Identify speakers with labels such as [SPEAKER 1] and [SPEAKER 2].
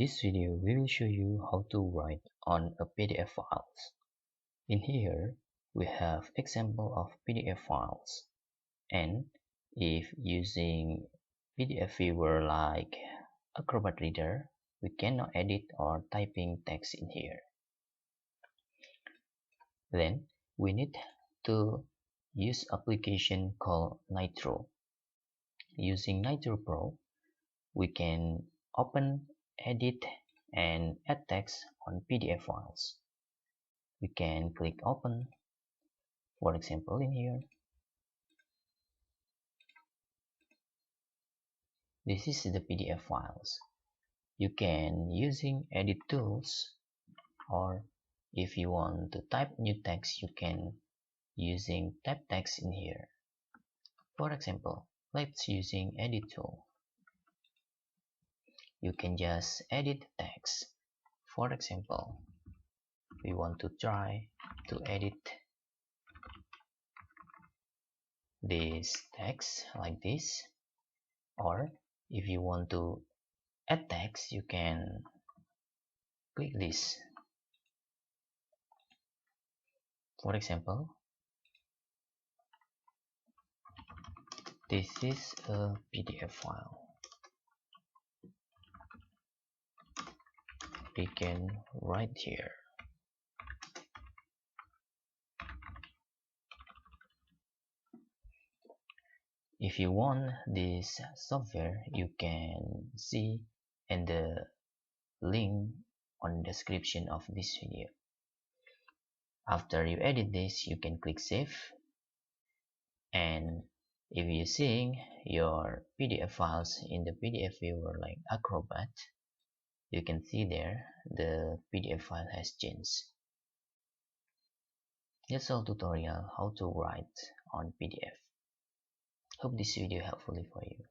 [SPEAKER 1] this video, we will show you how to write on a PDF files. In here, we have example of PDF files, and if using PDF viewer like Acrobat Reader, we cannot edit or typing text in here. Then we need to use application called Nitro. Using Nitro Pro, we can open, edit, and add text on PDF files. We can click open, for example in here. This is the PDF files. You can using edit tools, or if you want to type new text, you can using type text in here. For example, let's using edit tool. You can just edit text. For example, we want to try to edit this text like this, or if you want to add text, you can click this. For example, this is a PDF file. We can write here. If you want this software, you can see in the link on the description of this video. After you edit this, you can click save, and if you're seeing your PDF files in the PDF viewer like Acrobat, you can see there the PDF file has changed. That's all tutorial how to write on PDF. Hope this video helpful for you.